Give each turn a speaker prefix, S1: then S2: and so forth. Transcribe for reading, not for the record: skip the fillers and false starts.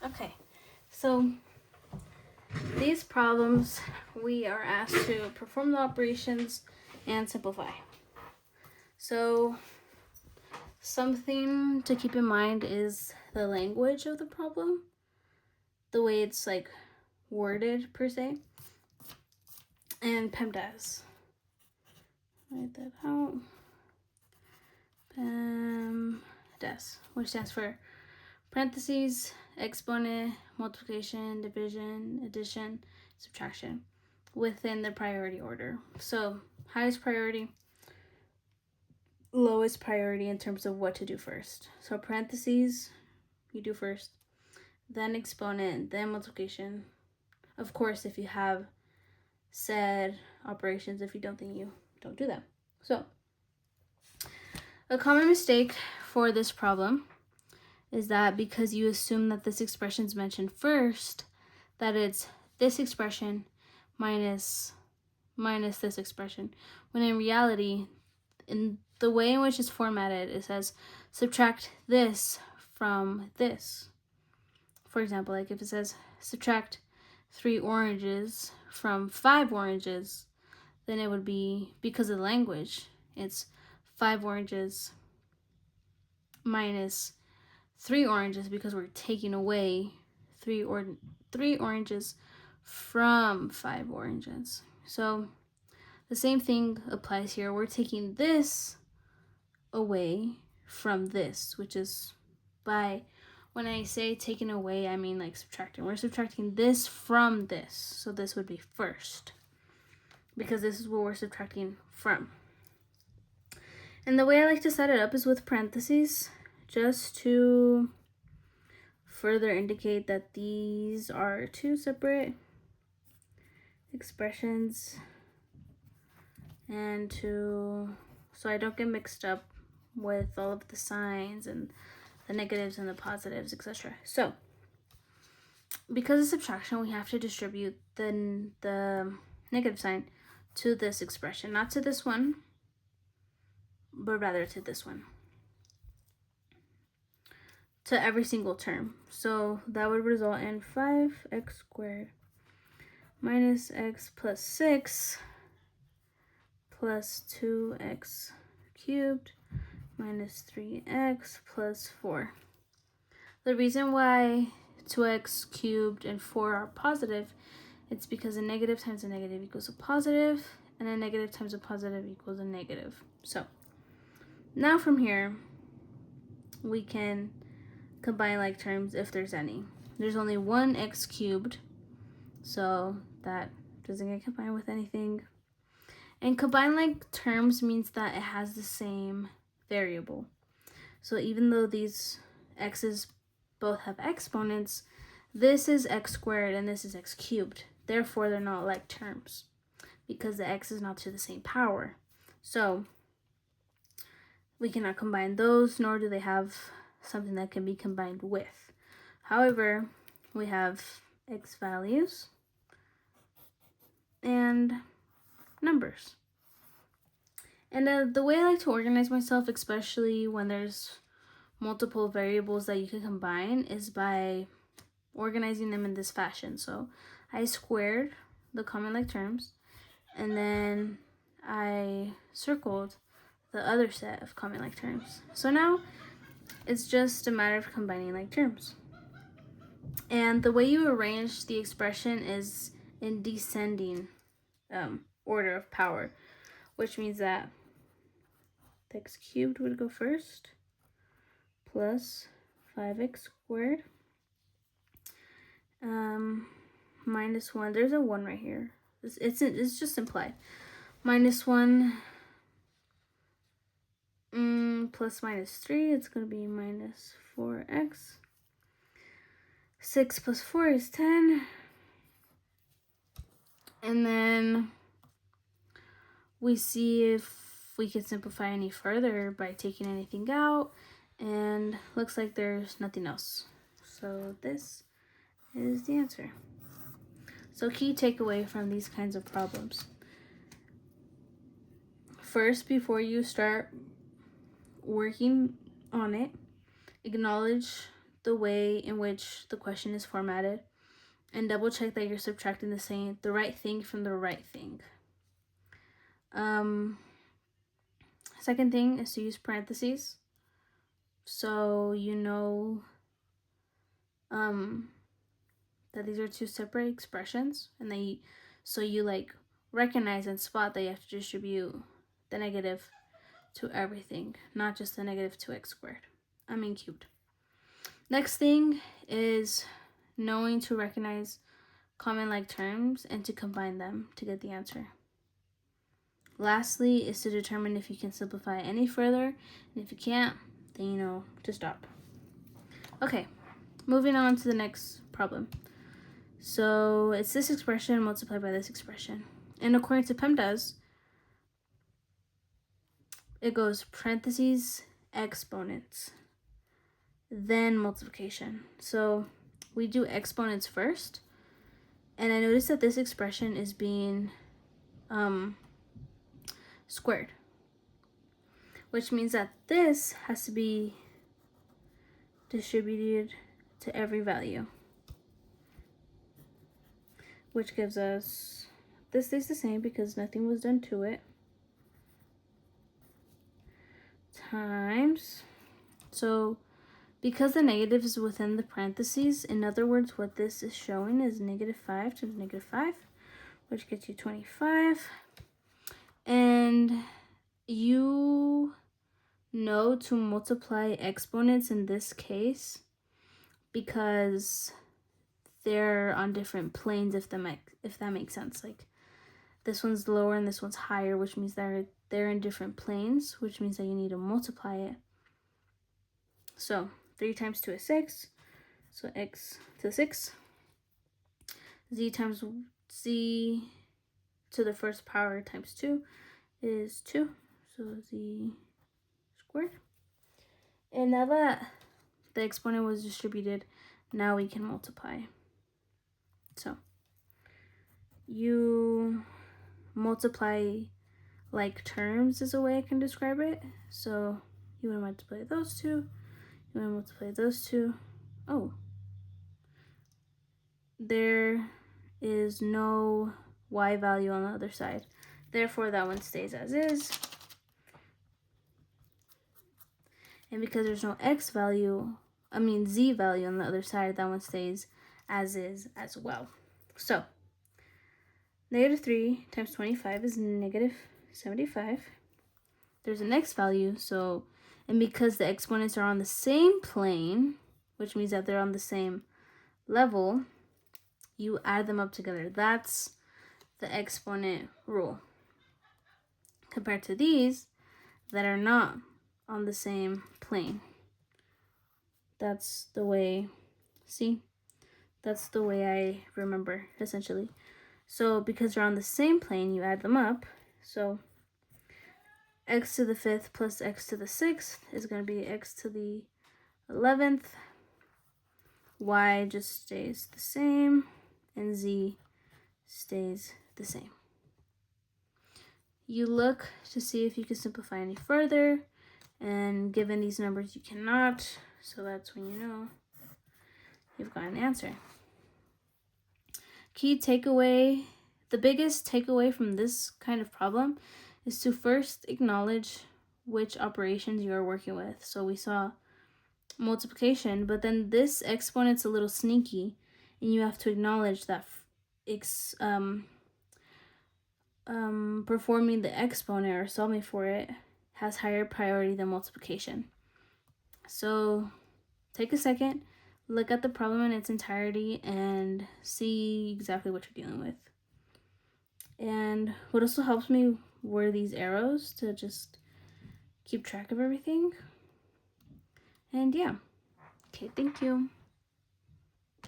S1: Okay, so these problems we are asked to perform the operations and simplify. So something to keep in mind is the language of the problem, the way it's like worded per se, and PEMDAS. Write that out. PEMDAS, which stands for parentheses, exponent, multiplication, division, addition, subtraction, within the priority order. So highest priority, lowest priority in terms of what to do first. So parentheses, you do first, then exponent, then multiplication. Of course, if you have said operations, if you don't, then you don't do them. So a common mistake for this problem is that because you assume that this expression is mentioned first, that it's this expression minus this expression, when in reality, in the way in which it's formatted, it says subtract this from this. For example, like if it says subtract 3 oranges from 5 oranges, then it would be, because of the language, it's 5 oranges minus 3 oranges, because we're taking away 3 oranges from 5 oranges. So the same thing applies here. We're taking this away from this, which is by, when I say taking away, I mean like subtracting. We're subtracting this from this. So this would be first, because this is what we're subtracting from. And the way I like to set it up is with parentheses, just to further indicate that these are 2 separate expressions, and so I don't get mixed up with all of the signs and the negatives and the positives, etc. So because of subtraction, we have to distribute the negative sign to this expression, not to this one, but rather to this one, to every single term. So that would result in 5x squared minus x plus 6 plus 2x cubed minus 3x plus 4. The reason why 2x cubed and 4 are positive, it's because a negative times a negative equals a positive, and a negative times a positive equals a negative. So now from here, we can combine like terms if there's any. There's only one x cubed, so that doesn't get combined with anything. And combine like terms means that it has the same variable. So even though these x's both have exponents, this is x squared and this is x cubed. Therefore, they're not like terms because the x is not to the same power. So we cannot combine those, nor do they have something that can be combined with. However, we have x values and numbers. And the way I like to organize myself, especially when there's multiple variables that you can combine, is by organizing them in this fashion. So I squared the common like terms, and then I circled the other set of common like terms. So now it's just a matter of combining like terms. And the way you arrange the expression is in descending order of power, which means that x cubed would go first, plus 5x squared, minus 1. There's a 1 right here. It's just implied. Minus 1 plus minus 3. It's going to be minus 4x. 6 plus 4 is 10. And then we see if we can simplify any further by taking anything out. And looks like there's nothing else. So this is the answer. So key takeaway from these kinds of problems. First, before you start working on it, acknowledge the way in which the question is formatted and double check that you're subtracting the right thing from the right thing. Second thing is to use parentheses. So you know that these are two separate expressions, and so you like recognize and spot that you have to distribute the negative to everything, not just the negative 2x squared. Cubed. Next thing is knowing to recognize common like terms and to combine them to get the answer. Lastly is to determine if you can simplify any further, and if you can't, then you know to stop. Okay, moving on to the next problem. So it's this expression multiplied by this expression. And according to PEMDAS, it goes parentheses, exponents, then multiplication. So we do exponents first. And I noticed that this expression is being squared, which means that this has to be distributed to every value, which gives us, this stays the same because nothing was done to it, times, so because the negative is within the parentheses, in other words, what this is showing is -5 times -5, which gets you 25. And you know to multiply exponents in this case because they're on different planes, if that makes sense. Like this one's lower and this one's higher, which means they're in different planes, which means that you need to multiply it. So 3 times 2 is 6, so x to the 6. Z times z to the first power times 2 is 2, so z squared. And now that the exponent was distributed, now we can multiply. So you multiply like terms is a way I can describe it. So you want to multiply those two, you want to multiply those two. Oh, there is no y value on the other side. Therefore, that one stays as is. And because there's no z value on the other side, that one stays as is as well. So, -3 times 25 is -75. There's an x value, so, and because the exponents are on the same plane, which means that they're on the same level, you add them up together. That's the exponent rule. Compared to these that are not on the same plane. That's the way, see? That's the way I remember, essentially. So because they're on the same plane, you add them up. So x to the 5th plus x to the 6th is going to be x to the 11th. Y just stays the same, and z stays the same. You look to see if you can simplify any further, and given these numbers, you cannot. So that's when you know you've got an answer. Key takeaway, the biggest takeaway from this kind of problem is to first acknowledge which operations you are working with. So we saw multiplication, but then this exponent's a little sneaky, and you have to acknowledge that performing the exponent or solving for it has higher priority than multiplication. So take a second, look at the problem in its entirety, and see exactly what you're dealing with. And what also helps me were these arrows to just keep track of everything. And yeah, okay, thank you.